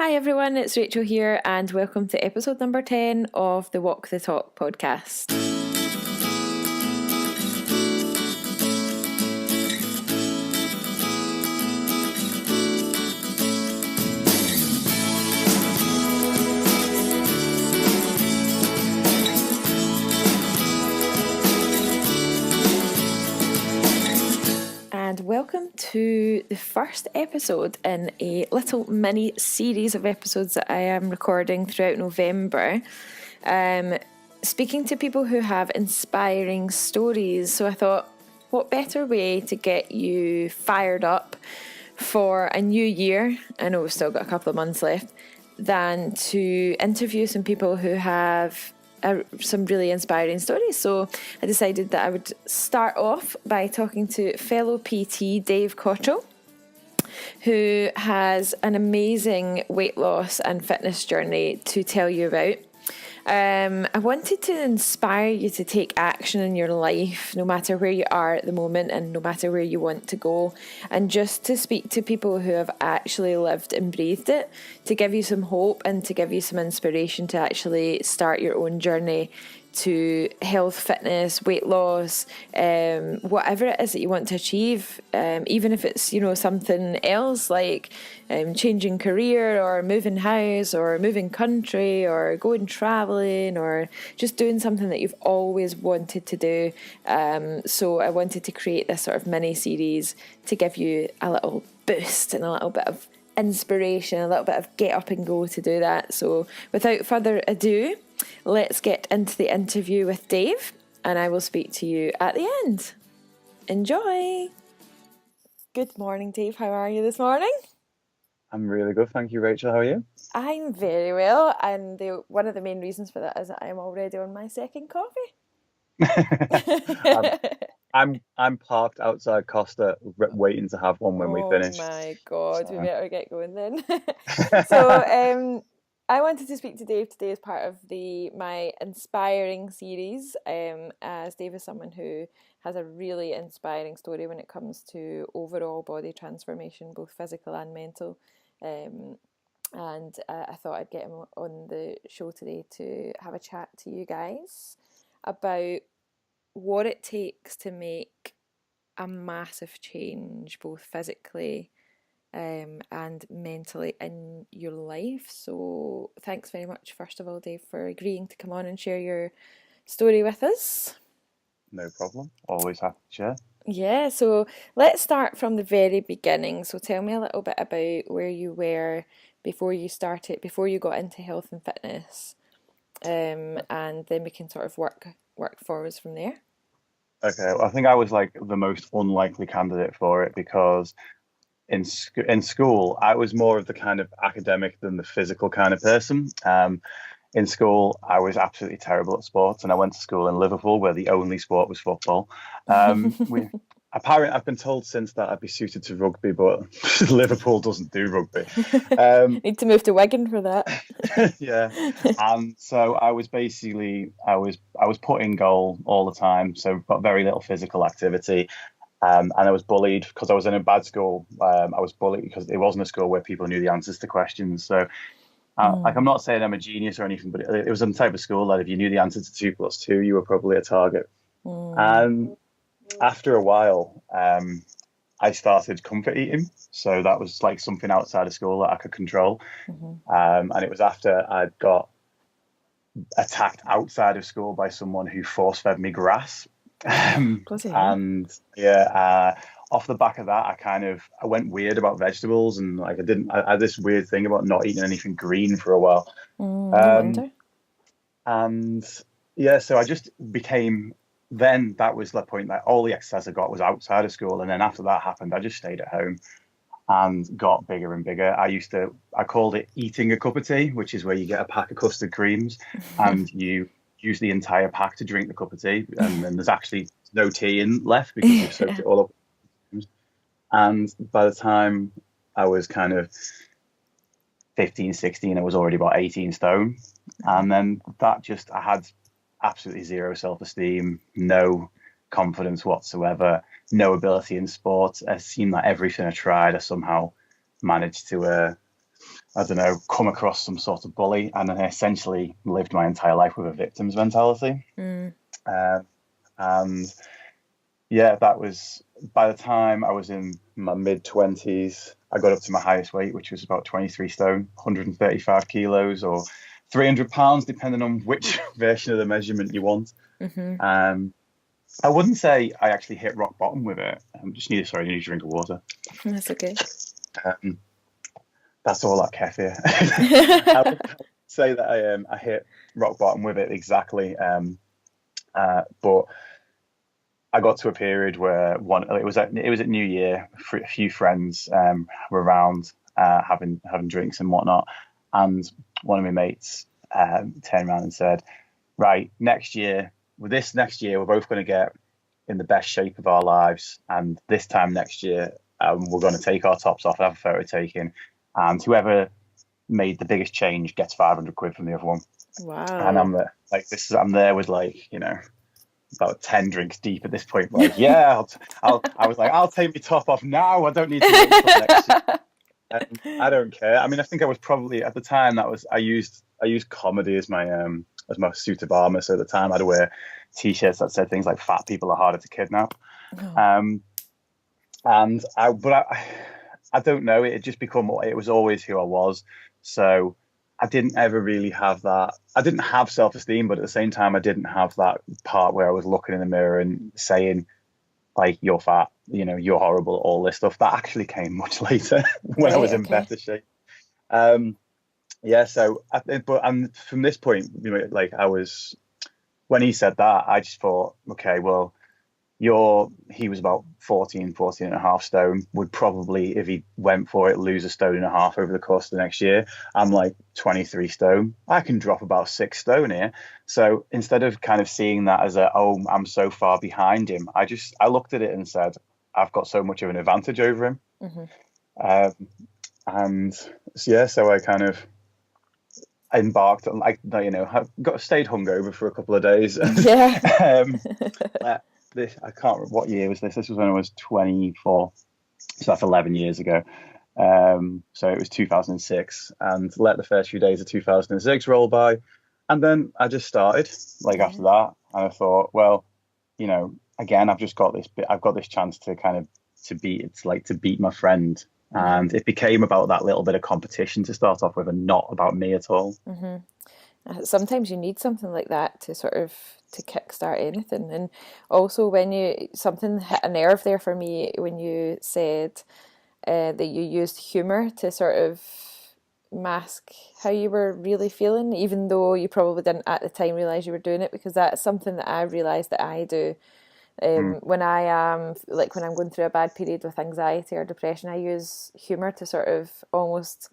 Hi everyone, it's Rachel here, and welcome to episode number 10 of the Walk the Talk podcast. And welcome to the first episode in a little mini series of episodes that I am recording throughout November, speaking to people who have inspiring stories. So I thought, what better way to get you fired up for a new year, I know we've still got a couple of months left, than to interview some people who have some really inspiring stories. So I decided that I would start off by talking to fellow PT Dave Cottrell, who has an amazing weight loss and fitness journey to tell you about. I wanted to inspire you to take action in your life, no matter where you are at the moment and no matter where you want to go, and just to speak to people who have actually lived and breathed it, to give you some hope and to give you some inspiration to actually start your own journey to health, fitness, weight loss, whatever it is that you want to achieve, even if it's, something else like changing career or moving house or moving country or going traveling or just doing something that you've always wanted to do. So I wanted to create this sort of mini series to give you a little boost and a little bit of inspiration, a little bit of get up and go to do that. So without further ado, let's get into the interview with Dave, and I will speak to you at the end. Enjoy. Good morning, Dave. How are you this morning? I'm really good, thank you, Rachel. How are you? I'm very well, and one of the main reasons for that is that I'm already on my second coffee. I'm parked outside Costa, waiting to have one when we finish. Oh my God, we better get going then. So, I wanted to speak to Dave today as part of my inspiring series, as Dave is someone who has a really inspiring story when it comes to overall body transformation, both physical and mental. And I thought I'd get him on the show today to have a chat to you guys about what it takes to make a massive change, both physically and mentally in your life. So thanks very much, first of all, Dave, for agreeing to come on and share your story with us. No problem. Always happy to share. Yeah, so let's start from the very beginning. So tell me a little bit about where you were before you got into health and fitness, and then we can sort of work forwards from there. Okay, well, I think I was like the most unlikely candidate for it because in school, I was more of the kind of academic than the physical kind of person. In school, I was absolutely terrible at sports, and I went to school in Liverpool where the only sport was football. Apparently, I've been told since that I'd be suited to rugby, but Liverpool doesn't do rugby. Need to move to Wigan for that. Yeah, and so I was put in goal all the time, so got very little physical activity. And I was bullied because I was in a bad school. I was bullied because it wasn't a school where people knew the answers to questions. So, I'm not saying I'm a genius or anything, but it was the type of school that if you knew the answer to 2 + 2, you were probably a target. And after a while, I started comfort eating. So that was like something outside of school that I could control. And it was after I'd got attacked outside of school by someone who force-fed me grass. And yeah, off the back of that, I went weird about vegetables, and like I had this weird thing about not eating anything green for a while. And yeah, so I just became. Then that was the point that all the exercise I got was outside of school, and then after that happened, I just stayed at home and got bigger and bigger. I called it eating a cup of tea, which is where you get a pack of custard creams and you use the entire pack to drink the cup of tea, and then there's actually no tea left because you've soaked it all up. And by the time I was kind of 15, 16, I was already about 18 stone. And then I had absolutely zero self-esteem, no confidence whatsoever, no ability in sport. It seemed like everything I tried, I somehow managed to I don't know, come across some sort of bully, and I essentially lived my entire life with a victim's mentality. Um, and yeah, that was by the time I was in my mid-20s, I got up to my highest weight, which was about 23 stone, 135 kilos, or 300 pounds, depending on which version of the measurement you want. Um, I wouldn't say I actually hit rock bottom with it. I need a drink of water. That's okay. Um, that's all that kefir. I would say that I hit rock bottom with it exactly. But I got to a period where it was at New Year. A few friends were around having drinks and whatnot, and one of my mates turned around and said, "Right, next year, we're both going to get in the best shape of our lives, and this time next year, we're going to take our tops off, have a photo taken, and whoever made the biggest change gets 500 quid from the other one." Wow. And I'm there with about 10 drinks deep at this point. Like, yeah, I was like, I'll take my top off now. I don't need to wait till next year. I don't care. I mean, I think I was probably at the time I used comedy as my suit of armor. So at the time I'd wear t-shirts that said things like "fat people are harder to kidnap." And I don't know. It had just it was always who I was. So I didn't ever really have that. I didn't have self-esteem, but at the same time, I didn't have that part where I was looking in the mirror and saying, like, "You're fat, you're horrible," all this stuff. That actually came much later when I was in better shape. And from this point, when he said that, I just thought, okay, well, he was about 14 and a half stone, would probably, if he went for it, lose a stone and a half over the course of the next year. I'm like 23 stone. I can drop about 6 stone here. So instead of kind of seeing that as I'm so far behind him, I looked at it and said, I've got so much of an advantage over him. And yeah, so I kind of embarked on, stayed hungover for a couple of days. Yeah. I can't remember what year was this. This was when I was 24, so that's 11 years ago. So it was 2006, and let the first few days of 2006 roll by, and then I just started after that, and I thought, well, again, I've got this chance to kind of to beat my friend, and it became about that little bit of competition to start off with, and not about me at all. Sometimes you need something like that to sort of to kickstart anything. And also when something hit a nerve there for me when you said that you used humor to sort of mask how you were really feeling, even though you probably didn't at the time realize you were doing it, because that's something that I realized that I do. When I am when I'm going through a bad period with anxiety or depression, I use humor to sort of almost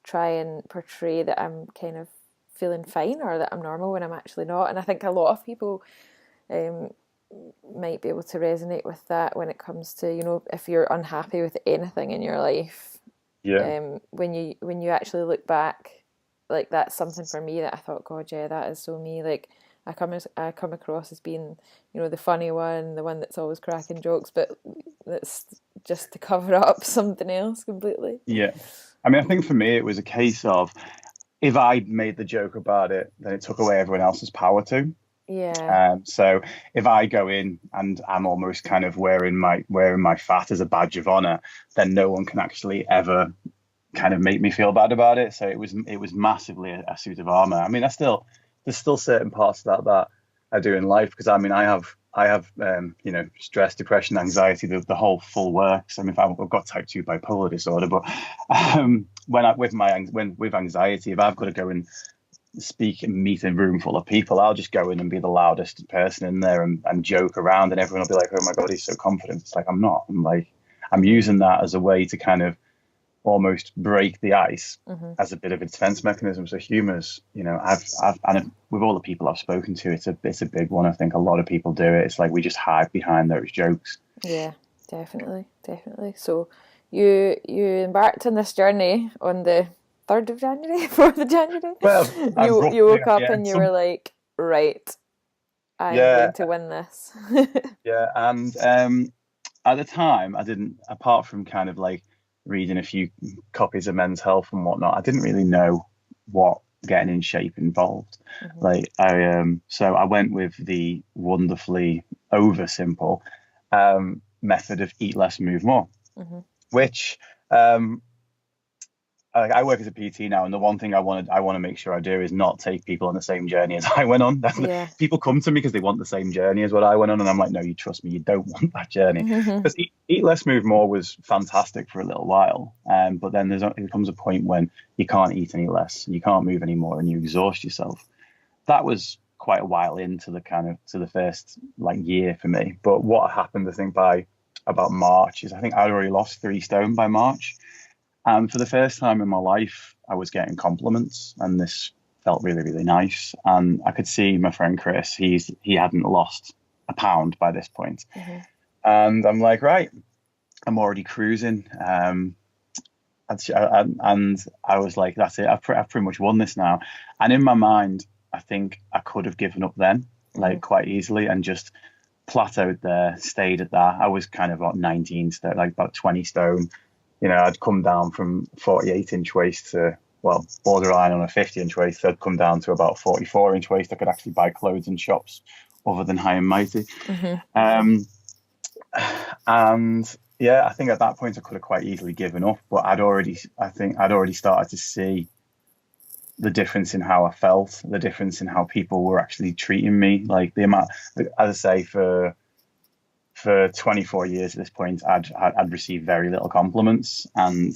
try and portray that I'm kind of feeling fine or that I'm normal when I'm actually not. And I think a lot of people might be able to resonate with that when it comes to, if you're unhappy with anything in your life. When you actually look back, that's something for me that I thought, God, yeah, that is so me. I come across as being, the funny one, the one that's always cracking jokes, but that's just to cover up something else completely. Yeah. I mean, I think for me, it was a case of, if I made the joke about it, then it took away everyone else's power to. Yeah. So if I go in and I'm almost kind of wearing my fat as a badge of honor, then no one can actually ever kind of make me feel bad about it. So it was massively a suit of armor. I mean, there's still certain parts of that I do in life, because I mean, I have stress, depression, anxiety, the whole full works. I mean, I've got type 2 bipolar disorder, but with anxiety, if I've got to go and speak and meet a room full of people, I'll just go in and be the loudest person in there and joke around, and everyone will be like, "Oh my God, he's so confident." It's like, I'm not. I'm using that as a way to kind of almost break the ice as a bit of a defense mechanism. So humor's, and with all the people I've spoken to, it's a big one. I think a lot of people do it. It's like we just hide behind those jokes. Yeah, definitely. So you embarked on this journey on the 3rd of January, 4th of January. Well, you woke up and you were like, right, I'm going to win this. Yeah, and at the time, I didn't, apart from kind of reading a few copies of Men's Health and whatnot, I didn't really know what getting in shape involved. Like so I went with the wonderfully over simple method of eat less, move more, which I work as a PT now, and the one thing I want to make sure I do is not take people on the same journey as I went on. People come to me because they want the same journey as what I went on, and I'm like, no, you trust me, you don't want that journey. Because eat less, move more was fantastic for a little while, but then there comes a point when you can't eat any less, you can't move any more, and you exhaust yourself. That was quite a while into the first like year for me. But what happened, I think, by about March is I think I'd already lost 3 stone by March. And for the first time in my life, I was getting compliments, and this felt really, really nice. And I could see my friend Chris, he hadn't lost a pound by this point. And I'm like, right, I'm already cruising. And I was like, that's it. I've pretty much won this now. And in my mind, I think I could have given up then, like quite easily, and just plateaued there, stayed at that. I was kind of about 19 stone, like about 20 stone. You know, I'd come down from 48-inch waist to, well, borderline on a 50-inch waist. So I'd come down to about 44-inch waist. I could actually buy clothes in shops other than High and Mighty. And yeah, I think at that point I could have quite easily given up, but I'd already started to see the difference in how I felt, the difference in how people were actually treating me. Like the amount, as I say, for 24 years at this point, I'd received very little compliments, and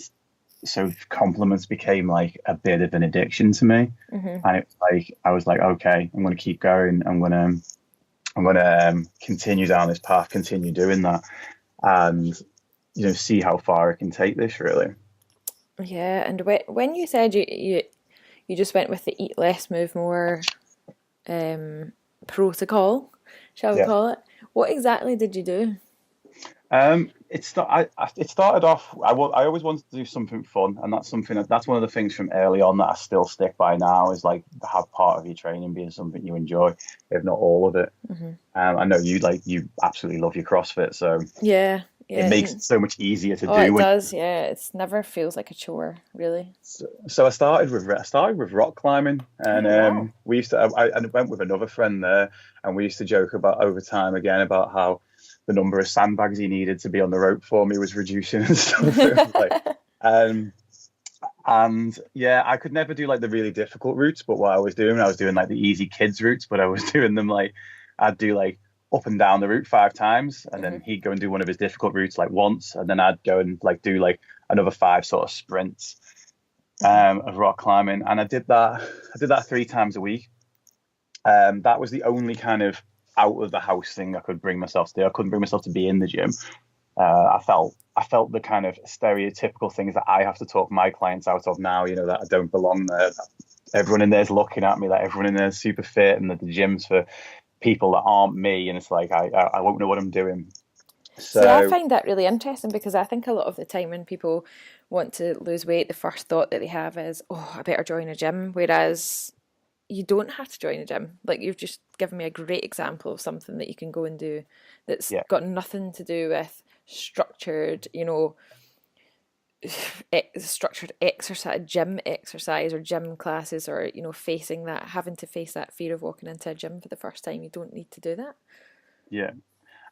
so compliments became like a bit of an addiction to me. And it's like I was like, okay, I'm going to keep going. I'm going to continue down this path, continue doing that, and see how far I can take this. Really. Yeah, and when you said you just went with the eat less, move more protocol, shall we call it? What exactly did you do? It started off. I always wanted to do something fun, and that's one of the things from early on that I still stick by now. Is like have part of your training being something you enjoy, if not all of it. I know you absolutely love your CrossFit, so yeah. It makes it so much easier to do. It does, yeah. It never feels like a chore, really. So I started with rock climbing, and we used to. I went with another friend there, and we used to joke about over time again about how the number of sandbags he needed to be on the rope for me was reducing and stuff. And yeah, I could never do like the really difficult routes, but what I was doing like the easy kids routes, but I was doing them like I'd do like up and down the route 5 times, and then he'd go and do one of his difficult routes like once, and then I'd go and like do like another 5 sort of sprints of rock climbing, and I did that 3 times a week. That was the only kind of out of the house thing I could bring myself to do. I couldn't bring myself to be in the gym. I felt the kind of stereotypical things that I have to talk my clients out of now, that I don't belong there. Everyone in there's looking at me, like everyone in there's super fit, and that the gym's for people that aren't me, and it's like I won't know what I'm doing. So see, I find that really interesting, because I think a lot of the time when people want to lose weight, the first thought that they have is, oh, I better join a gym, whereas you don't have to join a gym. Like, you've just given me a great example of something that you can go and do that's got nothing to do with structured exercise, gym exercise, or gym classes, or having to face that fear of walking into a gym for the first time. You don't need to do that. Yeah,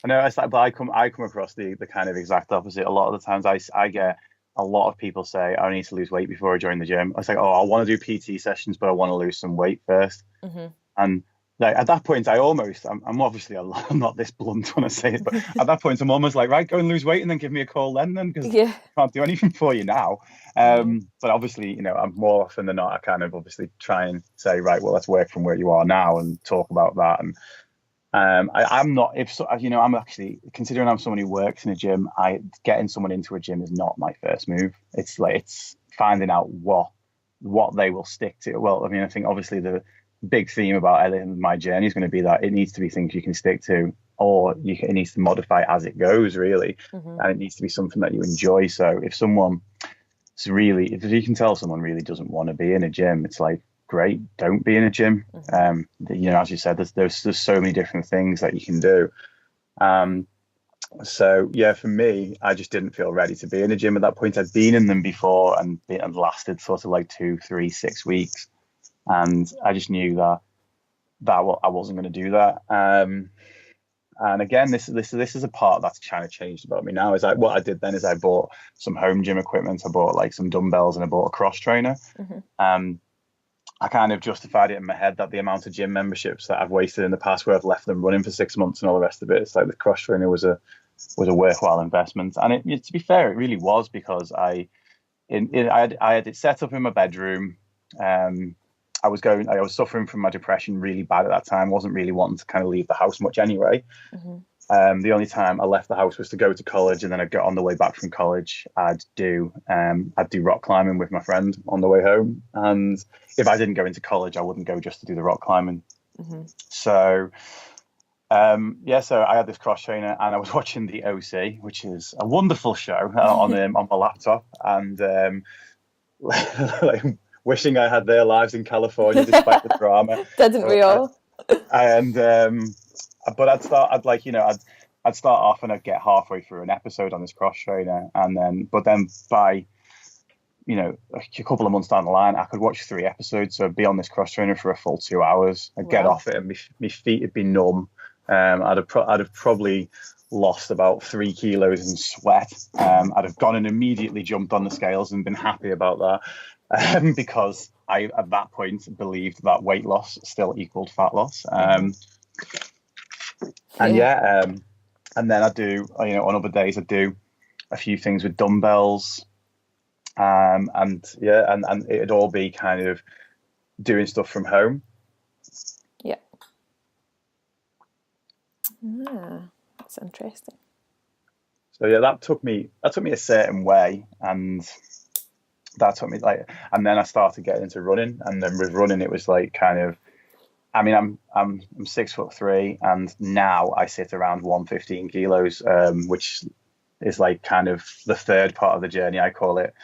I know. It's like, but I come across the kind of exact opposite. A lot of the times I get a lot of people say, I need to lose weight before I join the gym. I was like, oh, I want to do PT sessions, but I want to lose some weight first. And like at that point, I'm obviously I'm not this blunt when I say it, but at that point, I'm almost like, right, go and lose weight, and then give me a call then, because I can't do anything for you now. But obviously, I'm more often than not, I kind of obviously try and say, right, well, let's work from where you are now and talk about that. And I'm not, I'm actually, considering I'm someone who works in a gym, getting someone into a gym is not my first move. It's like, it's finding out what they will stick to. Well, I mean, I think obviously the big theme about my journey is going to be that it needs to be things you can stick to, or it needs to modify as it goes, really. And it needs to be something that you enjoy. So if you can tell someone really doesn't want to be in a gym, it's like, great, don't be in a gym. As you said, there's so many different things that you can do. So yeah, for me, I just didn't feel ready to be in a gym at that point. I'd been in them before and lasted sort of like 2, 3, 6 weeks, and I just knew that I wasn't going to do that. And again, this is a part that's kind of changed about me now. Is what I did then is I bought some home gym equipment. I bought like some dumbbells and I bought a cross trainer. I kind of justified it in my head that the amount of gym memberships that I've wasted in the past, where I've left them running for 6 months and all the rest of it, it's like the cross trainer was a worthwhile investment. And to be fair, it really was, because I had it set up in my bedroom. I was suffering from my depression really bad at that time. Wasn't really wanting to kind of leave the house much anyway. The only time I left the house was to go to college, and then I'd get on the way back from college. I'd do rock climbing with my friend on the way home. And if I didn't go into college, I wouldn't go just to do the rock climbing. So so I had this cross trainer, and I was watching the OC, which is a wonderful show, on my laptop, and like wishing I had their lives in California despite the drama. Didn't we all? But I'd start off and I'd get halfway through an episode on this cross trainer, but then by a couple of months down the line, I could watch 3 episodes. So I'd be on this cross trainer for a full 2 hours. I'd get off it, and my feet would be numb. I'd have probably lost about 3 kilos in sweat. I'd have gone and immediately jumped on the scales and been happy about that, because I at that point believed that weight loss still equaled fat loss. And then I do, on other days I do a few things with dumbbells, and it'd all be kind of doing stuff from home. Yeah. That's interesting. So yeah, that took me a certain way, and that took me and then I started getting into running, and then with running it was like kind of, I mean, I'm 6'3", and now I sit around 115 kilos, which is like kind of the third part of the journey. I call it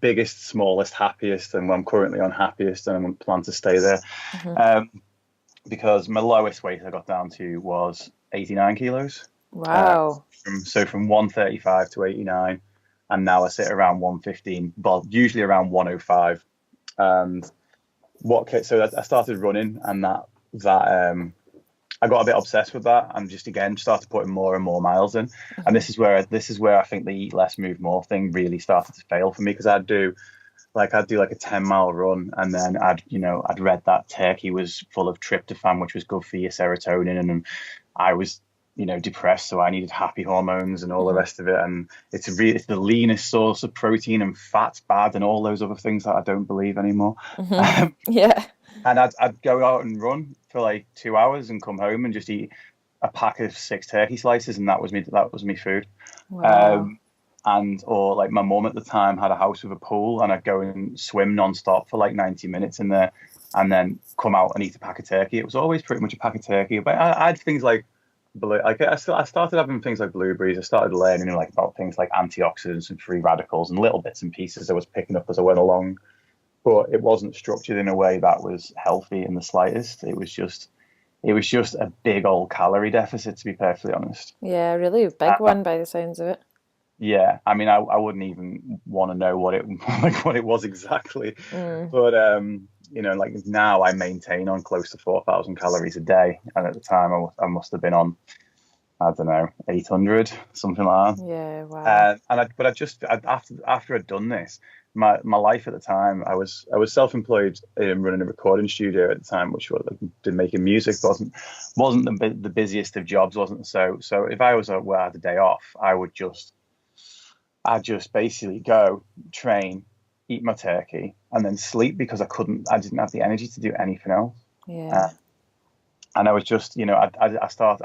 biggest, smallest, happiest, and I'm currently on happiest, and I'm plan to stay there, because my lowest weight I got down to was 89 kilos. Wow. From 135 to 89, and now I sit around 115, but usually around 105, and. So I started running, and that I got a bit obsessed with that, and just again started putting more and more miles in. And this is where I think the eat less, move more thing really started to fail for me, because I'd do like a 10-mile run, and then I'd read that turkey was full of tryptophan, which was good for your serotonin, and I was depressed, so I needed happy hormones and all the rest of it. And it's the leanest source of protein, and fat's bad, and all those other things that I don't believe anymore. And I'd go out and run for like 2 hours and come home and just eat a pack of 6 turkey slices, and that was me food. Wow. Or like my mum at the time had a house with a pool, and I'd go and swim non-stop for like 90 minutes in there, and then come out and eat a pack of turkey. It was always pretty much a pack of turkey, but I had things like I started having things like blueberries. I started learning about things like antioxidants and free radicals, and little bits and pieces I was picking up as I went along, but it wasn't structured in a way that was healthy in the slightest. It was just a big old calorie deficit, to be perfectly honest. Yeah, really a big one by the sounds of it. Yeah, I mean, I wouldn't even want to know what it was exactly, but like now I maintain on close to 4,000 calories a day, and at the time I must have been on, I don't know, 800, something like that. Yeah, wow. After I'd done this, my life at the time, I was self-employed, running a recording studio at the time, which was did making music, wasn't the busiest of jobs, wasn't so if I was had a day off, I'd just basically go train, eat my turkey, and then sleep, because I didn't have the energy to do anything else. Yeah. And I was just, I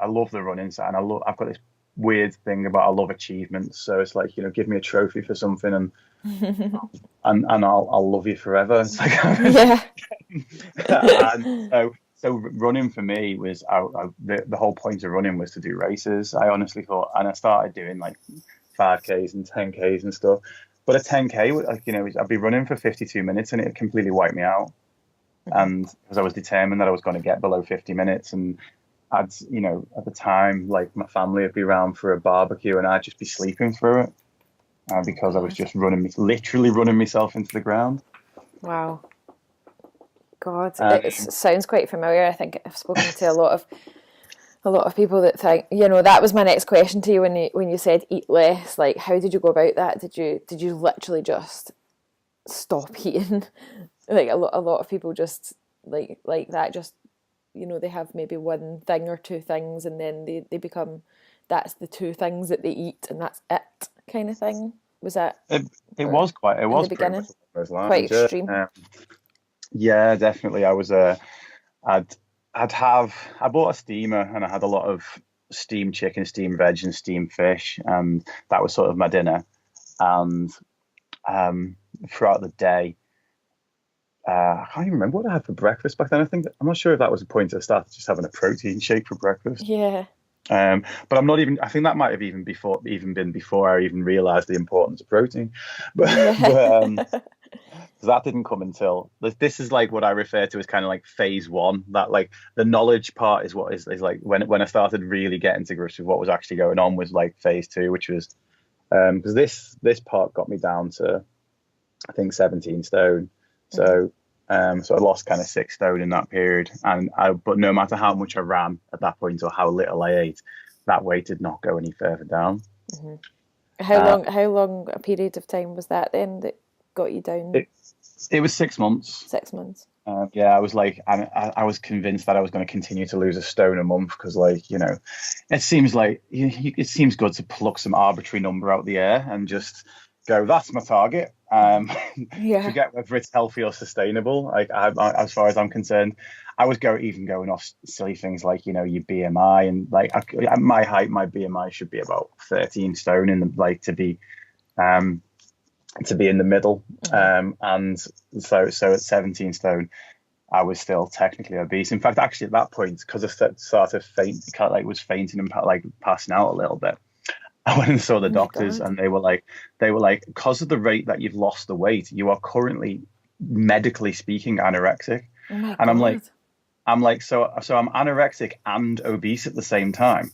love the running side, and I've got this weird thing about, I love achievements. So it's like, give me a trophy for something, and I'll love you forever. It's like, yeah. And so running for me was, the whole point of running was to do races. I honestly thought, and I started doing like 5Ks and 10Ks and stuff. But a 10K, I'd be running for 52 minutes, and it completely wiped me out. And because I was determined that I was going to get below 50 minutes, and at the time, like my family would be around for a barbecue and I'd just be sleeping through it Oh because I was God. just literally running myself into the ground. Wow. God, it Um, sounds quite familiar. I think I've spoken to a lot of people that think, that was my next question to you when you said eat less. Like, how did you go about that? Did you literally just stop eating? Like a lot of people just like that. Just they have maybe one thing or two things, and then they become that's the two things that they eat, and that's it kind of thing. Was that it it or was quite it in the was pretty much beginning along those quite lines. Yeah. extreme? Yeah, definitely. I'd I bought a steamer and I had a lot of steamed chicken, steamed veg, and steamed fish, and that was sort of my dinner. And throughout the day, I can't even remember what I had for breakfast back then. I'm not sure if that was a point at the start, just having a protein shake for breakfast. Yeah, But I'm not even. I think that might have even been before I even realised the importance of protein. But yeah. but because that didn't come until this is like what I refer to as kind of like phase one. That like the knowledge part is what is like when I started really getting to grips with what was actually going on was like phase two, which was because this part got me down to I think 17 stone. Mhm. So so I lost kind of 6 stone in that period, but no matter how much I ran at that point or how little I ate, that weight did not go any further down. Mhm. How Uh, long? How long a period of time was that then that got you down? it it was 6 months. 6 months. Yeah, I was like, I was convinced that I was going to continue to lose a stone a month because, like, it seems like it seems good to pluck some arbitrary number out the air and just go, that's my target. Yeah. Forget whether it's healthy or sustainable. Like, as far as I'm concerned, I was even going off silly things like, your BMI and like at my height, my BMI should be about 13 stone in the like um to be in the middle. And so at 17 stone, I was still technically obese. In fact, actually at that point, because I started was fainting and like passing out a little bit. I went and saw the Oh my doctors, God. and they were like, because of the rate that you've lost the weight, you are currently, medically speaking, anorexic. Oh my And God. so I'm anorexic and obese at the same time.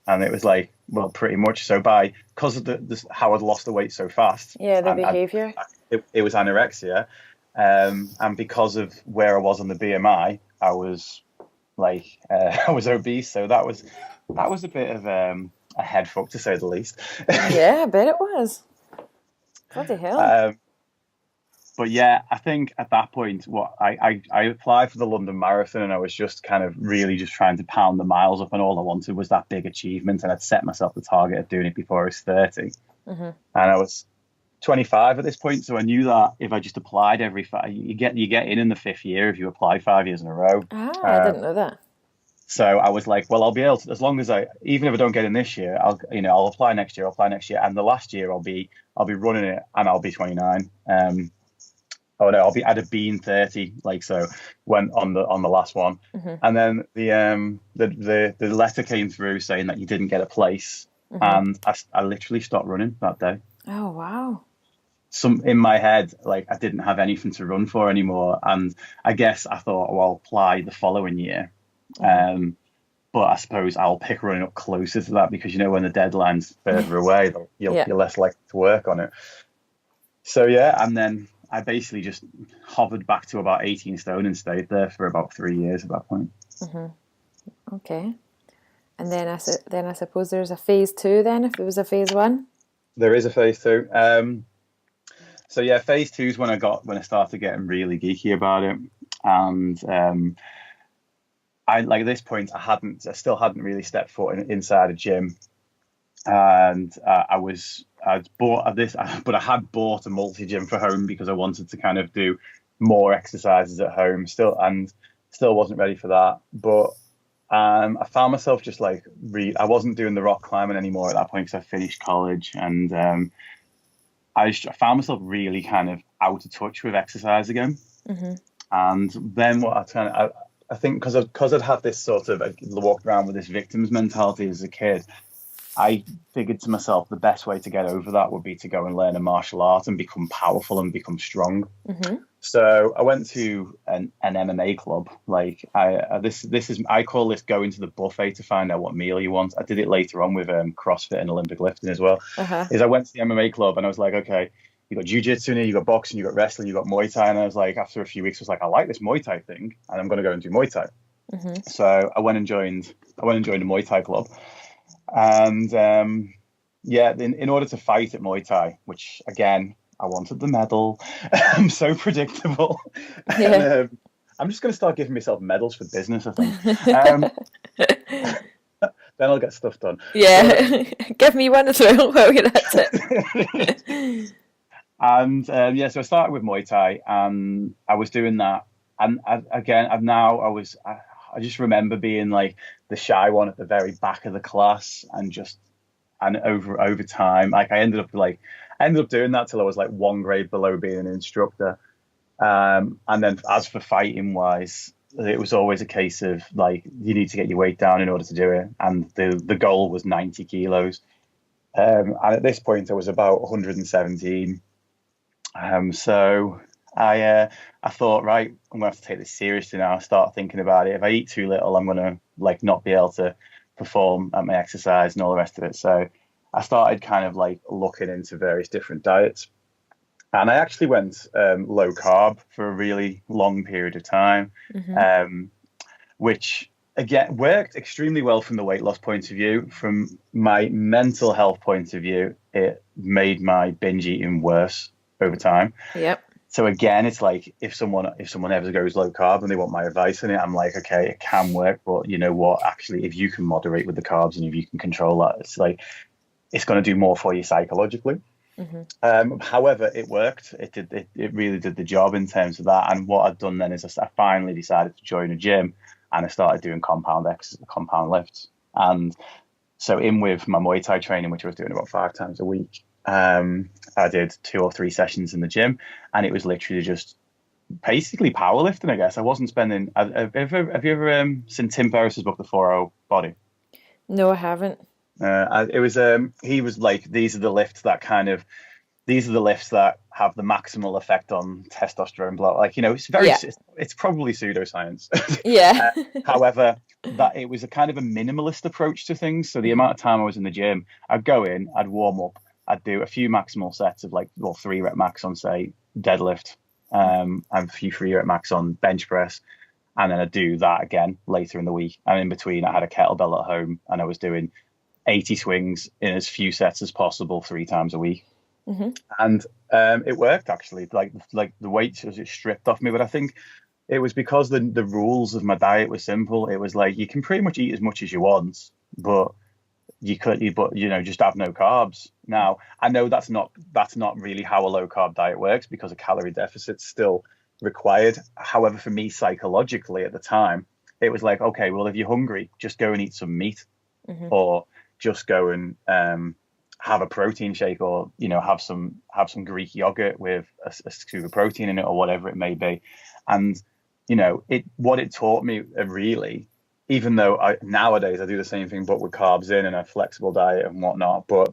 And it was like, well, pretty much. So because of how I'd lost the weight so fast, Yeah, the and behavior. it was anorexia, and because of where I was on the BMI, I was like, I was obese. So that was a bit of a head fuck to say the least. Yeah, I bet it was. Bloody hell. um, but yeah, I think at that point, what I applied for the London Marathon, and I was just kind of really just trying to pound the miles up, and all I wanted was that big achievement, and I'd set myself the target of doing it before I was 30, Hmm. and I was 25 at this point, so I knew that if I just applied you get in the fifth year if you apply 5 years in a row. Ah, I Um, didn't know that. so I was like, well, I'll be able to, as long as even if I don't get in this year, I'll apply next year. I'll apply next year, and the last year I'll be running it, and I'll be 29. Oh no, I'd have been 30, like so when on the last one. Hmm. And then the letter came through saying that you didn't get a place, Hmm. and I literally stopped running that day. Oh wow. Some in my head, like I didn't have anything to run for anymore, and I guess I thought, well, I'll apply the following year. Hmm. But I suppose I'll pick running up closer to that because when the deadline's further away, you're Yeah. less likely to work on it. So yeah, and then I basically just hovered back to about 18 stone and stayed there for about 3 years at that point. Hmm. Okay. And then I suppose there's a phase two then, if there was a phase one. There is a phase two. So yeah, phase two is when I started getting really geeky about it, and I like at this point I still hadn't really stepped foot inside a gym, and I'd bought this, but I had bought a multi gym for home because I wanted to kind of do more exercises at home still wasn't ready for that, but I found myself just like I wasn't doing the rock climbing anymore at that point because I finished college, and I found myself really kind of out of touch with exercise again. Hmm. And then I think because I'd had this sort of, I walked around with this victim's mentality as a kid. I figured to myself the best way to get over that would be to go and learn a martial art and become powerful and become strong. Mm-hmm. So I went to an MMA club. Like this is I call this going to the buffet to find out what meal you want. I did it later on with CrossFit and Olympic lifting as well. Uh-huh. Is I went to the MMA club and I was like, okay, you got jiu-jitsu in here, you got boxing, you got wrestling, you got Muay Thai, and I was like, after a few weeks, I was like, I like this Muay Thai thing, and I'm going to go and do Muay Thai. Mm-hmm. So I went and joined a Muay Thai club, and yeah, in order to fight at Muay Thai, which again I wanted the medal, I'm so predictable. Yeah. And, I'm just going to start giving myself medals for business, I think. Then I'll get stuff done. Yeah. Give me one as well while you're at it. And yeah, so I started with Muay Thai, and I was doing that. And I just remember being like the shy one at the very back of the class, and over time, like I ended up doing that till I was like one grade below being an instructor. And then as for fighting wise, it was always a case of like you need to get your weight down in order to do it, and the goal was 90 kilos. And at this point, I was about 117. So I thought, right, I'm gonna have to take this seriously now. Start thinking about it. If I eat too little, I'm gonna like not be able to perform at my exercise and all the rest of it. So I started kind of like looking into various different diets, and I actually went low carb for a really long period of time, which again worked extremely well from the weight loss point of view. From my mental health point of view, it made my binge eating worse over time. Yep. So again, it's like if someone ever goes low carb and they want my advice on it, I'm like, okay, it can work, but you know what? Actually, if you can moderate with the carbs and if you can control that, it's like it's going to do more for you psychologically. However, it worked. It really did the job in terms of that. And what I'd done then is I finally decided to join a gym, and I started doing compound lifts. And so in with my Muay Thai training, which I was doing about 5 times a week, I did 2 or 3 sessions in the gym, and it was literally just basically powerlifting, I guess. I wasn't spending. Have you ever seen Tim Ferriss's book, The 4-Hour Body? No, I haven't. It was he was like, these are the lifts that have the maximal effect on testosterone blow. Like, you know, it's probably pseudoscience. Yeah. However, that it was a kind of a minimalist approach to things. So the amount of time I was in the gym, I'd go in, I'd warm up, I'd do a few maximal sets of 3 rep max on, say, deadlift, and a few 3 rep max on bench press. And then I'd do that again later in the week. And in between, I had a kettlebell at home, and I was doing 80 swings in as few sets as possible 3 times a week. And it worked, actually. Like the weight was stripped off me, but I think it was because the rules of my diet were simple. It was like, you can pretty much eat as much as you want, but just have no carbs. Now, I know that's not really how a low carb diet works, because a calorie deficit's still required. However, for me, psychologically at the time, it was like, okay, well, if you're hungry, just go and eat some meat, or just go and have a protein shake, or have some Greek yogurt with a scoop of protein in it, or whatever it may be. And what it taught me really, even though nowadays I do the same thing but with carbs in and a flexible diet and whatnot, but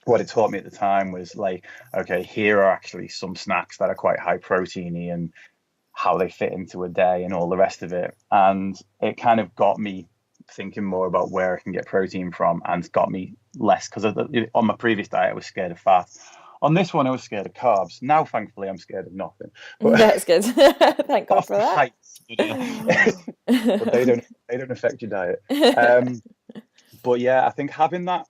what it taught me at the time was like, okay, here are actually some snacks that are quite high proteiny and how they fit into a day and all the rest of it. And it kind of got me thinking more about where I can get protein from, and got me less, because on my previous diet I was scared of fat. On this one I was scared of carbs. Now thankfully I'm scared of nothing. But that's good. Thank God for that. Heights, but they don't affect your diet. But yeah, I think having that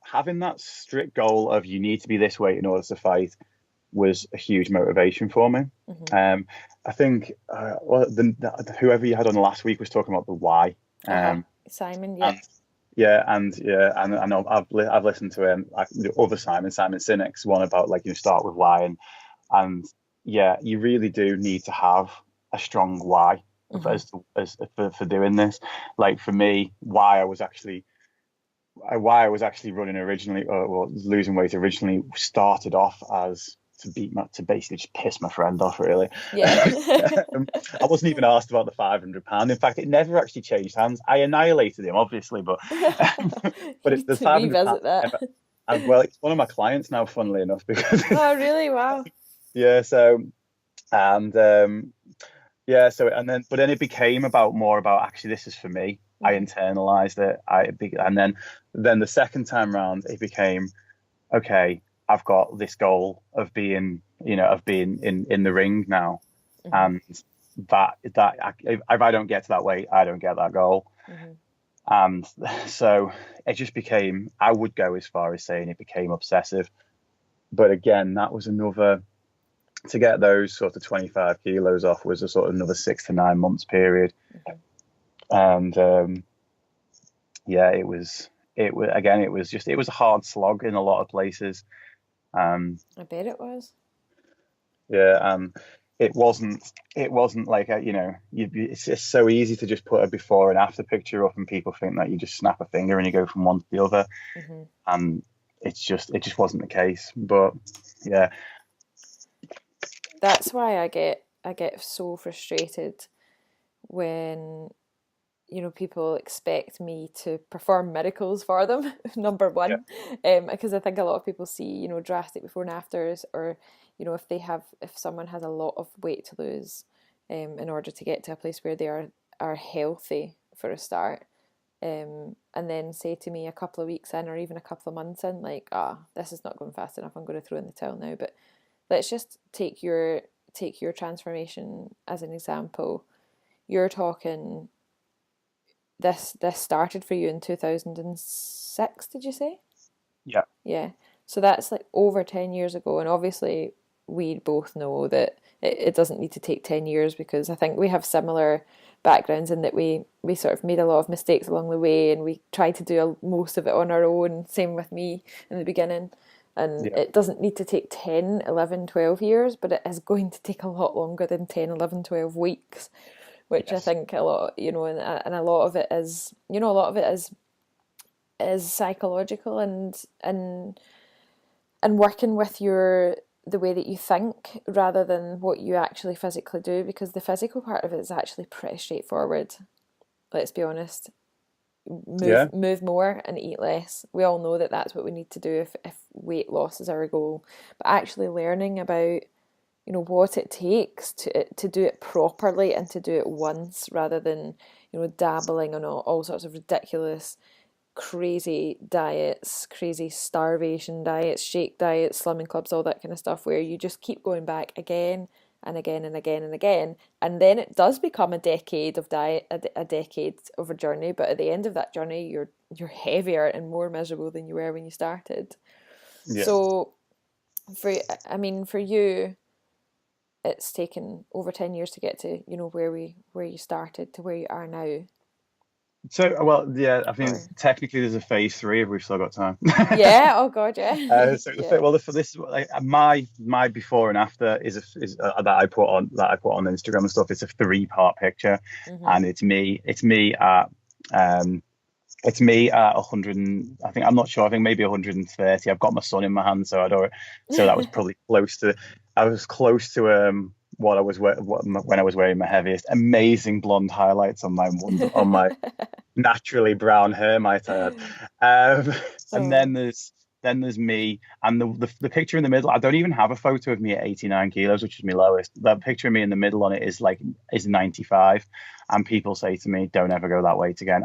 strict goal of you need to be this weight in order to fight was a huge motivation for me. I think whoever you had on last week was talking about the why. Simon, yeah. And I know I've listened to the other Simon Sinek's one about start with why, and yeah, you really do need to have a strong why for doing this. Like for me, why I was actually running originally, or losing weight originally, started off as to basically just piss my friend off, really. Yeah. I wasn't even asked about the £500. In fact, it never actually changed hands. I annihilated him, obviously, but You but it's need the to £500. revisit that. And well, it's one of my clients now, funnily enough, because Oh, really? Wow. yeah. So and yeah, so but then it became more about actually this is for me. I Mhm. internalized it. And then the second time round it became okay. I've got this goal of being in the ring now, Mhm. and if I don't get to that weight, I don't get that goal. Mhm. And so it just became, I would go as far as saying it became obsessive. But again, that was another, to get those sort of 25 kilos off was a sort of another 6 to 9 months period. Mhm. And yeah, it was a hard slog in a lot of places. I bet it was. Yeah, it wasn't like it's just so easy to just put a before and after picture up, and people think that you just snap a finger and you go from one to the other, Mhm. and it just wasn't the case. But yeah, That's why I get so frustrated when people expect me to perform miracles for them. Number yeah, one, because I think a lot of people see drastic before and afters, or if someone has a lot of weight to lose, in order to get to a place where they are healthy for a start, and then say to me a couple of weeks in or even a couple of months in, like, this is not going fast enough, I'm going to throw in the towel now. But let's just take your transformation as an example. You're talking, this started for you in 2006, did you say? yeah, Yeah. So that's like over 10 years ago. And obviously, we both know that it doesn't need to take 10 years, because I think we have similar backgrounds in that we sort of made a lot of mistakes along the way, and we tried to do most of it on our own. Same with me in the beginning. And yeah, it doesn't need to take 10, 11, 12 years, but it is going to take a lot longer than 10, 11, 12 weeks, which I yes, think a lot, and a lot of it is, a lot of it is psychological, and working with the way that you think rather than what you actually physically do, because the physical part of it is actually pretty straightforward. Let's be honest. yeah, Move more and eat less. We all know that that's what we need to do if weight loss is our goal. But actually learning about what it takes to do it properly and to do it once, rather than dabbling on all sorts of ridiculous, crazy diets, crazy starvation diets, shake diets, slimming clubs, all that kind of stuff, where you just keep going back again and again and again and again, and then it does become a decade of diet, a decade of a journey. But at the end of that journey, you're heavier and more miserable than you were when you started. yeah. So for I mean, for you, it's taken over 10 years to get to where you started to where you are now. So well, yeah. I think Or technically there's a phase three if we've still got time. yeah, oh god, yeah. So Yeah. for this, like, my before and after that I put on Instagram and stuff. It's a 3 part picture, Mhm. and um it's me at 100. I think, I'm not sure. I think maybe 130. I've got my son in my hand, so I don't. So that was probably close to. I was close to what I was when I was wearing my heaviest. Amazing blonde highlights on my naturally brown hair, might I add. Um, and Oh. then there's me, and the picture in the middle. I don't even have a photo of me at 89 kilos, which is my lowest. That picture of me in the middle on it is 95, and people say to me, "Don't ever go that weight again."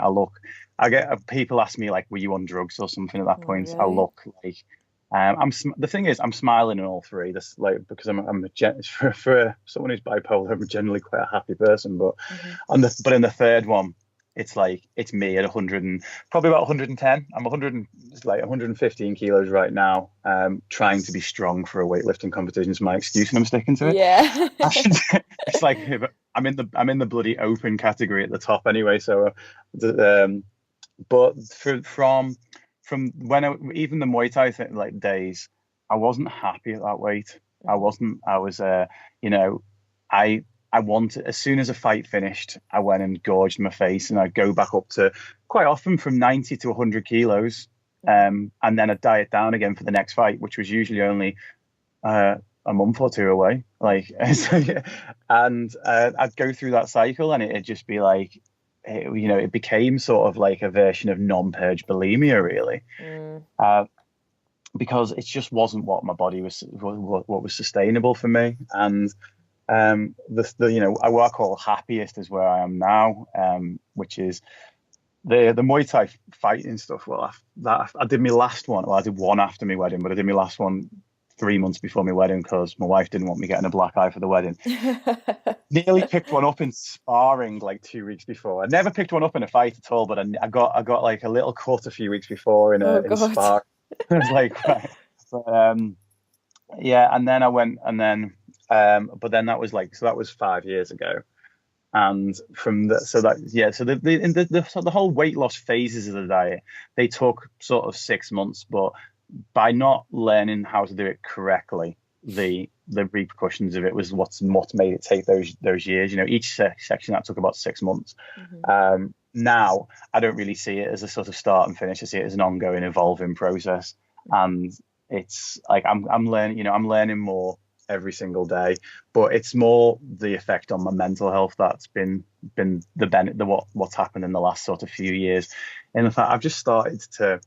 I get people ask me like, "Were you on drugs or something at that Oh, point?" I really? look like. The thing is, I'm smiling in all three. This like because for someone who's bipolar, I'm generally quite a happy person. But Mhm. in the third one, it's me at 100 and probably about 110. I'm 100 like 115 kilos right now. Trying to be strong for a weightlifting competition is my excuse, and I'm sticking to it. Yeah. It's like I'm in the bloody open category at the top anyway. So, but from when even the Muay Thai thing, like days, I wasn't happy at that weight. I Mhm. wasn't. I was you know, I I wanted, as soon as a fight finished, I went and gorged my face, and I'd go back up to quite often from 90 to 100 kilos, Mhm. and then I'd diet down again for the next fight, which was usually only a month or two away. Like, and I'd go through that cycle, and it'd just be like, it became sort of like a version of non-purge bulimia, really, Mm. because it just wasn't what my body what was sustainable for me. And what I call happiest is where I am now, which is the Muay Thai fighting stuff. Well, I did my last one. Well, I did one after my wedding, but I did my last one 3 months before my wedding because my wife didn't want me getting a black eye for the wedding. Nearly picked one up in sparring like 2 weeks before. I never picked one up in a fight at all, but I got like a little cut a few weeks before Oh in God. sparring. I was like, right. But, yeah, and then I went, and then but then that was that was 5 years ago. And from the so that yeah so the whole weight loss phases of the diet, they took sort of 6 months, but by not learning how to do it correctly, the repercussions of it was what made it take those years. Each section that took about 6 months. Now I don't really see it as a sort of start and finish. I see it as an ongoing, evolving process, and it's like I'm learning. I'm learning more every single day, but it's more the effect on my mental health that's been what's happened in the last sort of few years. In fact, I've just started to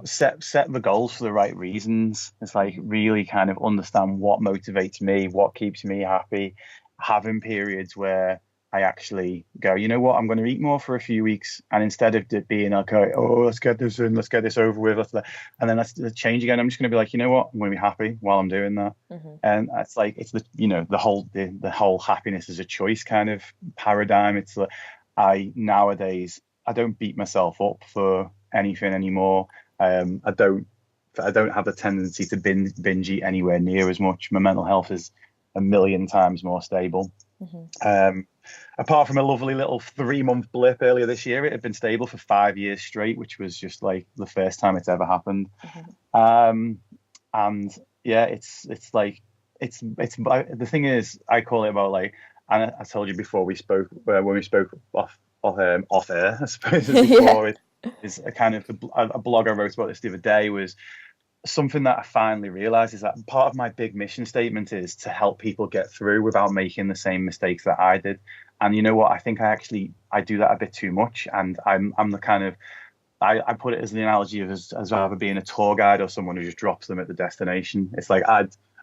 set the goals for the right reasons. It's like really kind of understand what motivates me, what keeps me happy, having periods where I actually go, you know what, I'm going to eat more for a few weeks, and instead of it being okay, oh, let's get this in, let's get this over with, and then let's change again, I'm just going to be like, you know what, I'm going to be happy while I'm doing that. And it's like, it's the whole happiness is a choice kind of paradigm. It's like nowadays I don't beat myself up for anything anymore. I don't have a tendency to binge eat anywhere near as much. My mental health is a million times more stable. Apart from a lovely little 3-month blip earlier this year, it had been stable for 5 years straight, which was just like the first time it's ever happened. And yeah, it's the thing is, I call it about like, and I told you before we spoke, when we spoke off air, I suppose before. Is a kind of a blog I wrote about this the other day, was something that I finally realized is that part of my big mission statement is to help people get through without making the same mistakes that I did. And you know what? I think I do that a bit too much. And I'm the kind of, I put it as the analogy of as either being a tour guide or someone who just drops them at the destination. It's like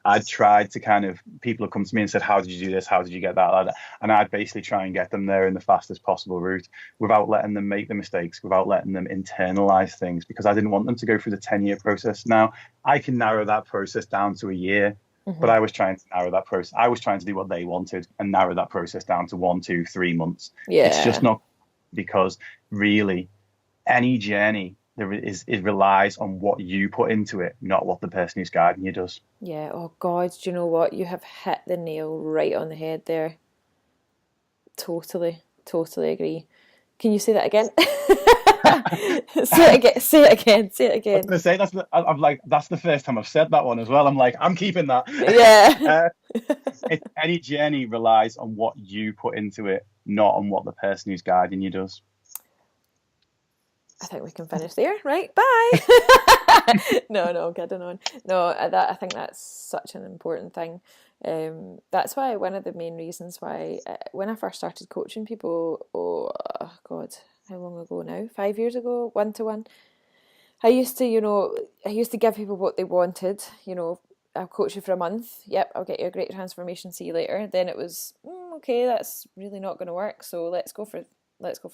I'd tried to kind of, people have come to me and said, how did you do this? How did you get that? And I'd basically try and get them there in the fastest possible route without letting them make the mistakes, without letting them internalize things, because I didn't want them to go through the 10-year process. Now, I can narrow that process down to a year, but I was trying to narrow that process. I was trying to do what they wanted and narrow that process down to 1, 2, 3 months. Yeah. It's just not, because really any journey it relies on what you put into it, not what the person who's guiding you does. Yeah. Oh God, do you know what? You have hit the nail right on the head there. Totally agree. Can you say that again? Say it again. I was going to say I'm like, that's the first time I've said that one as well. I'm like, I'm keeping that. Yeah. Any journey relies on what you put into it, not on what the person who's guiding you does. I think we can finish there, right? Bye. No, kidding on. No, I think that's such an important thing. That's why one of the main reasons why when I first started coaching people, oh God, how long ago now? 5 years ago, 1-to-1. I used to give people what they wanted. I'll coach you for a month. Yep, I'll get you a great transformation. See you later. Then it was okay. That's really not going to work. So let's go for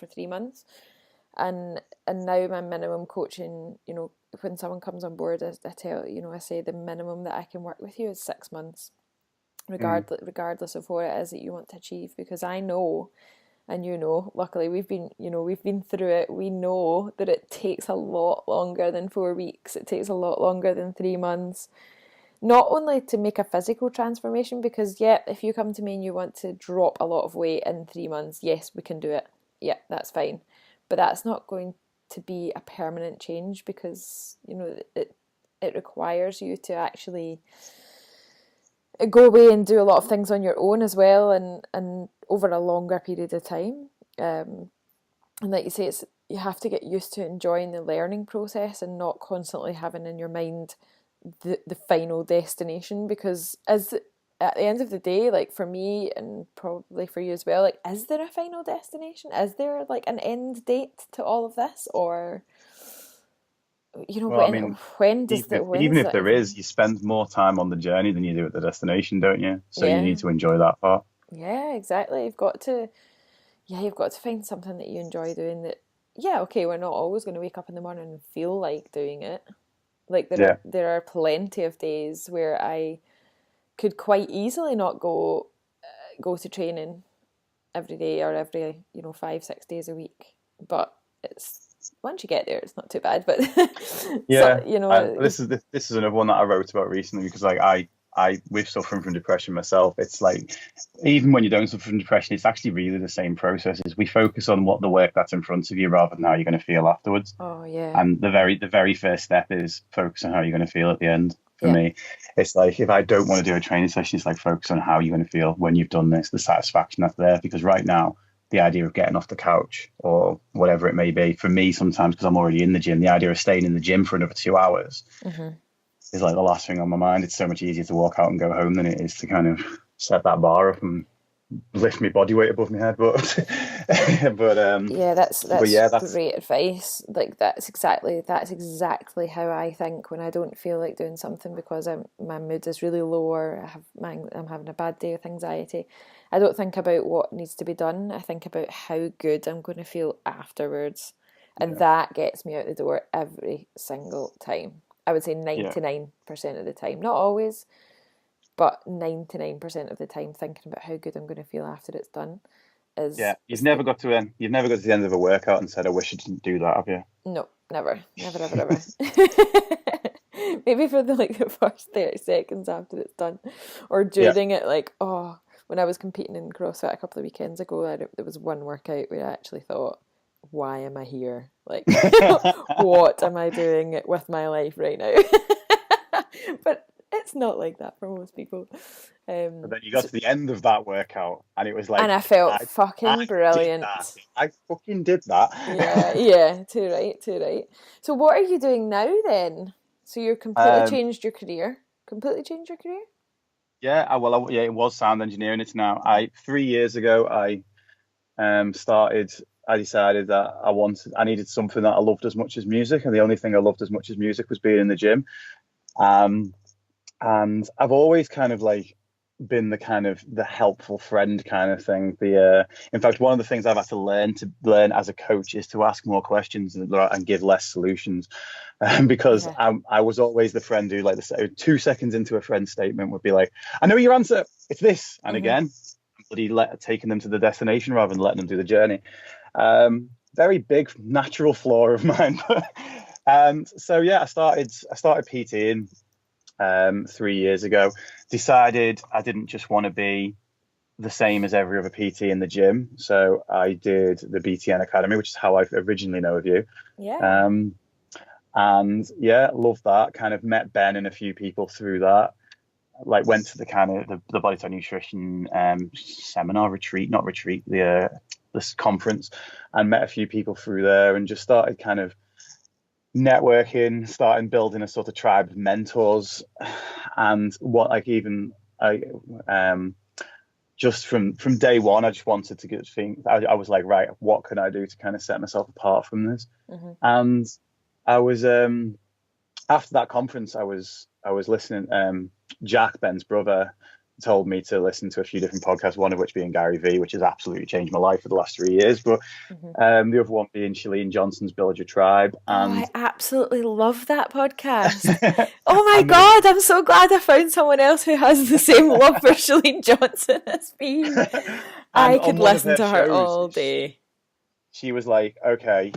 3 months. And now my minimum coaching, when someone comes on board, I say the minimum that I can work with you is 6 months, regardless of what it is that you want to achieve, because I know, and luckily we've been through it. We know that it takes a lot longer than 4 weeks. It takes a lot longer than 3 months. Not only to make a physical transformation, because if you come to me and you want to drop a lot of weight in 3 months, yes, we can do it. Yeah, that's fine. But that's not going to be a permanent change, because it requires you to actually go away and do a lot of things on your own as well, and over a longer period of time. And like you say, you have to get used to enjoying the learning process and not constantly having in your mind the final destination, because as at the end of the day, like for me and probably for you as well, like is there a final destination? Is there like an end date to all of this, or Well, I mean, when does even the if when even does if that there even? is, you spend more time on the journey than you do at the destination, don't you? So you Yeah, need to enjoy that part. yeah, exactly. You've got to find something that you enjoy doing. That yeah, okay, we're not always going to wake up in the morning and feel like doing it. Like Yeah, there are plenty of days where I could quite easily not go to training every day or every 5-6 days a week, but it's once you get there it's not too bad, but so yeah. This is another one that I wrote about recently because like I with suffering from depression myself, it's like even when you don't suffer from depression, it's actually really the same processes. We focus on what the work that's in front of you rather than how you're going to feel afterwards. oh yeah, And the very first step is focus on how you're going to feel at the end. For yeah, me, it's like if I don't want to do a training session, it's like focus on how you're going to feel when you've done this, the satisfaction that's there. Because right now, the idea of getting off the couch or whatever it may be, for me sometimes because I'm already in the gym, the idea of staying in the gym for another 2 hours hmm, is like the last thing on my mind. It's so much easier to walk out and go home than it is to kind of set that bar up and lift my body weight above my head. But yeah, but that's yeah, that's great advice. Like that's exactly how I think when I don't feel like doing something because my mood is really low, or I'm having a bad day with anxiety. I don't think about what needs to be done. I think about how good I'm going to feel afterwards, and yeah, that gets me out the door every single time. I would say yeah. 99% of the time, not always, but 99% of the time, thinking about how good I'm going to feel after it's done Yeah, is the you've never got to the end of a workout and said, "I wish I didn't do that," have you? no, never, never, ever, ever. Maybe for the first 30 seconds after it's done, or Yeah. during it. Like, oh, when I was competing in CrossFit a couple of weekends ago, there was one workout where I actually thought, "Why am I here? Like, what am I doing with my life right now?" But it's not like that for most people. But then you got So, to the end of that workout, and it was and like, I felt I fucking did that. brilliant. I fucking did that. Yeah, yeah, too right, too right. So what are you doing now then? So you're completely um, changed your career? Completely changed your career? yeah, yeah, it was sound engineering. It's now. 3 years ago, started. I decided that I needed something that I loved as much as music, and the only thing I loved as much as music was being in the gym. Um, and I've always kind of like been the kind of the helpful friend kind of thing. In fact, one of the things I've had to learn as a coach is to ask more questions and give less solutions, because Yeah. I was always the friend who, like, 2 seconds into a friend's statement would be like, "I know your answer. It's this," and Hmm. again, bloody taking them to the destination rather than letting them do the journey. Very big natural flaw of mine. And so yeah, I started PTing 3 years ago. Decided I didn't just want to be the same as every other PT in the gym, so I did the BTN Academy, which is how I originally know of you. Yeah. Um, and yeah, loved that. Kind of met Ben and a few people through that. Like went to the kind of the body type nutrition seminar retreat, not retreat, this conference, and met a few people through there, and just started kind of networking, starting building a sort of tribe of mentors, and what like even I just from day one, I just wanted to get things. I was like, right, what can I do to kind of set myself apart from this? Hmm. And I was after that conference, I was listening. Jack, Ben's brother, told me to listen to a few different podcasts, one of which being Gary Vee, which has absolutely changed my life for the last 3 years. But Hmm. the other one being Shalene Johnson's Build Your Tribe, Oh, and I absolutely love that podcast. Oh my and there was God, I'm so glad I found someone else who has the same love for Shalene Johnson as me. and I on could one of listen her to her shows, all day. she was like, okay,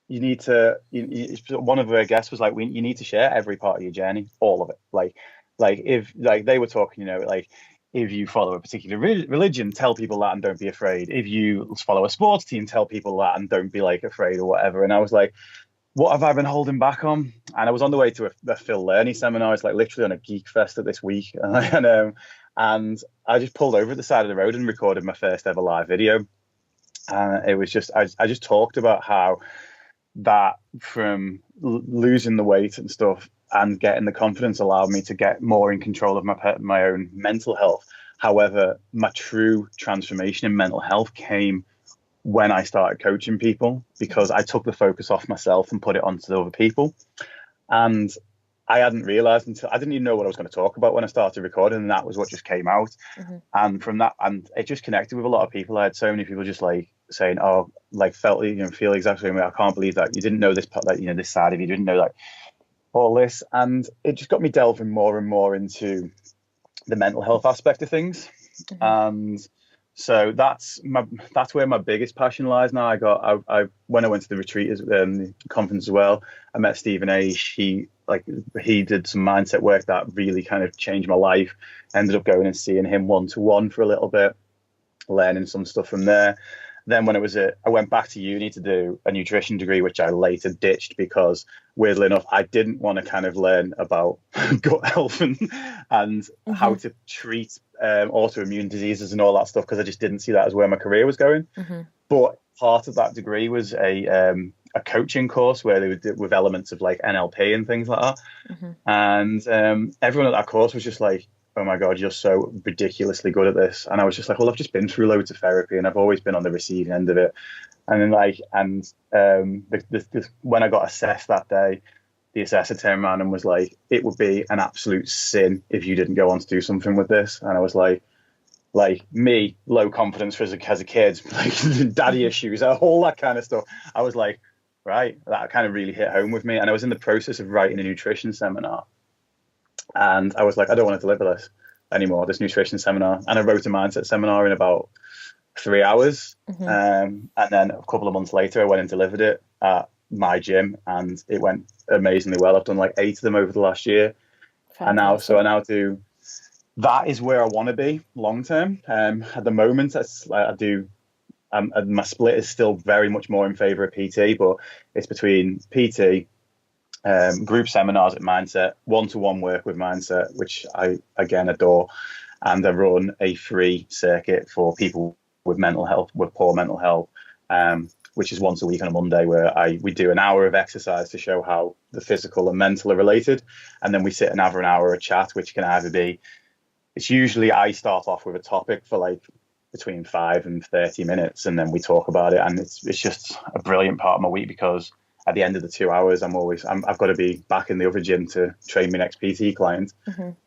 you need to. One of her guests was like, you need to share every part of your journey, all of it. Like if like they were talking, like if you follow a particular religion, tell people that and don't be afraid. If you follow a sports team, tell people that and don't be like afraid or whatever. And I was like, what have I been holding back on? And I was on the way to a Phil Learney seminar. It's like literally on a geek fest this week, and I just pulled over at the side of the road and recorded my first ever live video. And it was just I just talked about how that from losing the weight and stuff, and getting the confidence allowed me to get more in control of my own mental health. However, my true transformation in mental health came when I started coaching people, because I took the focus off myself and put it onto the other people. And I hadn't realized until I didn't even know what I was going to talk about when I started recording, and that was what just came out. And from that, and it just connected with a lot of people. I had so many people just like saying, "Oh, like felt, feel exactly the same way. I can't believe that you didn't know this part, like, this side of you, didn't know like all this." And it just got me delving more and more into the mental health aspect of things. And so that's where my biggest passion lies now. I when I went to the retreat, the conference as well, I met Stephen A. He did some mindset work that really kind of changed my life. Ended up going and seeing him one-to-one for a little bit, learning some stuff from there. Then when I went back to uni to do a nutrition degree, which I later ditched because, weirdly enough, I didn't want to kind of learn about gut health and how to treat autoimmune diseases and all that stuff, because I just didn't see that as where my career was going. But part of that degree was a coaching course where they would do with elements of like NLP and things like that. And everyone at that course was just like, "Oh my God, you're so ridiculously good at this." And I was just like, well, I've just been through loads of therapy and I've always been on the receiving end of it. And then when I got assessed that day, the assessor turned around and was like, "It would be an absolute sin if you didn't go on to do something with this." And I was like me, low confidence as a kid, like daddy issues, all that kind of stuff. I was like, right, that kind of really hit home with me. And I was in the process of writing a nutrition seminar. And I was like, I don't want to deliver this anymore, this nutrition seminar. And I wrote a mindset seminar in about 3 hours. And then a couple of months later, I went and delivered it at my gym, and it went amazingly well. I've done like 8 of them over the last year. Fantastic. I now do, that is where I want to be long term. At the moment, my split is still very much more in favor of PT, but it's between PT, group seminars at Mindset, one-to-one work with Mindset, which I again adore, and I run a free circuit for people with poor mental health, which is once a week on a Monday, where we do an hour of exercise to show how the physical and mental are related, and then we sit and have an hour of chat, which can either be, it's usually I start off with a topic for like between 5 and 30 minutes, and then we talk about it, and it's just a brilliant part of my week, because at the end of the 2 hours, I've got to be back in the other gym to train my next PT client.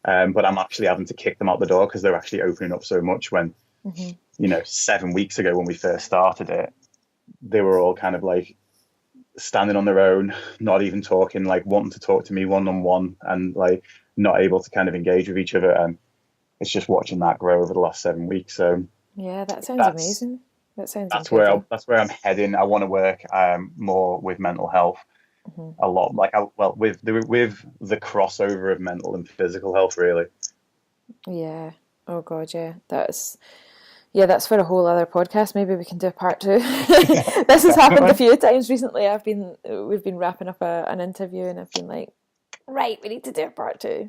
But I'm actually having to kick them out the door because they're actually opening up so much. When 7 weeks ago when we first started it, they were all kind of like standing on their own, not even talking, like wanting to talk to me one-on-one, and like not able to kind of engage with each other. And it's just watching that grow over the last 7 weeks. So yeah, that sounds amazing. That's where I'm heading. I want to work more with mental health, a lot, with the crossover of mental and physical health, really. Yeah. Oh God, yeah. That's for a whole other podcast. Maybe we can do a part 2. This has happened a few times recently. We've been wrapping up an interview, and I've been like, right, we need to do a part 2.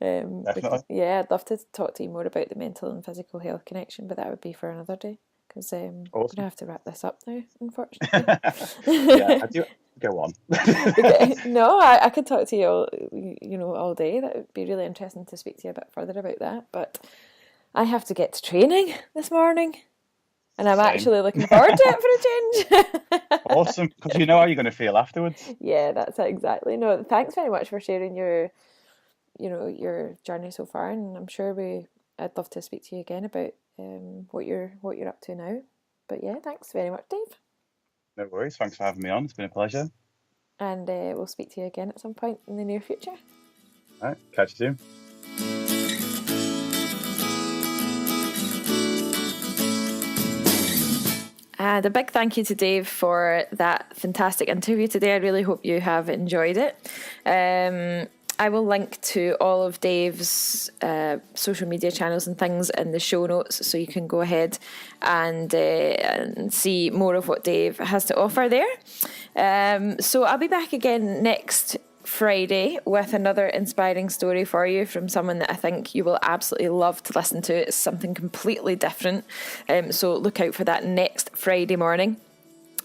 I'd love to talk to you more about the mental and physical health connection, but that would be for another day, because awesome. We're gonna have to wrap this up now, unfortunately. I do. Go on. Okay. No, I could talk to you all day. That would be really interesting to speak to you a bit further about that. But I have to get to training this morning, and I'm actually looking forward to it for a change. Awesome, because you know how you're going to feel afterwards. Yeah, that's it, exactly. No, thanks very much for sharing your journey so far, and I'm sure I'd love to speak to you again about what you're up to now. But yeah, thanks very much, Dave. No worries. Thanks for having me on. It's been a pleasure. And we'll speak to you again at some point in the near future. All right. Catch you soon. And a big thank you to Dave for that fantastic interview today. I really hope you have enjoyed it. I will link to all of Dave's social media channels and things in the show notes, so you can go ahead and see more of what Dave has to offer there. So I'll be back again next Friday with another inspiring story for you from someone that I think you will absolutely love to listen to. It's something completely different. So look out for that next Friday morning.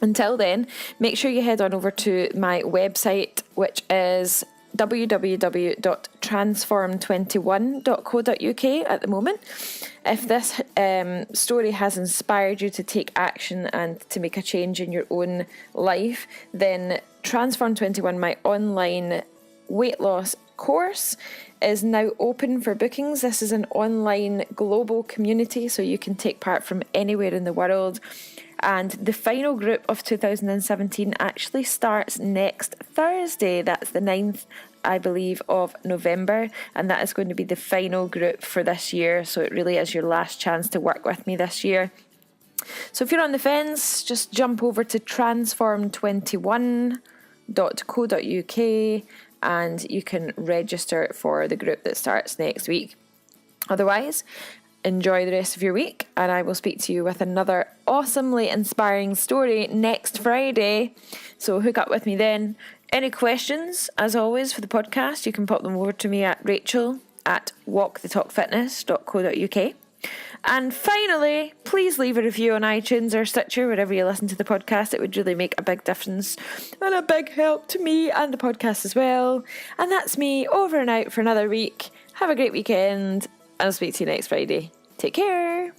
Until then, make sure you head on over to my website, which is www.transform21.co.uk at the moment. If this story has inspired you to take action and to make a change in your own life, then Transform 21, my online weight loss course, is now open for bookings. This is an online global community, so you can take part from anywhere in the world. And the final group of 2017 actually starts next Thursday. That's the 9th, I believe, of November. And that is going to be the final group for this year. So it really is your last chance to work with me this year. So if you're on the fence, just jump over to transform21.co.uk and you can register for the group that starts next week. Otherwise, enjoy the rest of your week, and I will speak to you with another awesomely inspiring story next Friday. So hook up with me then. Any questions, as always, for the podcast, you can pop them over to me at rachel@walkthetalkfitness.co.uk. And finally, please leave a review on iTunes or Stitcher, wherever you listen to the podcast. It would really make a big difference and a big help to me and the podcast as well. And that's me over and out for another week. Have a great weekend. I'll speak to you next Friday. Take care.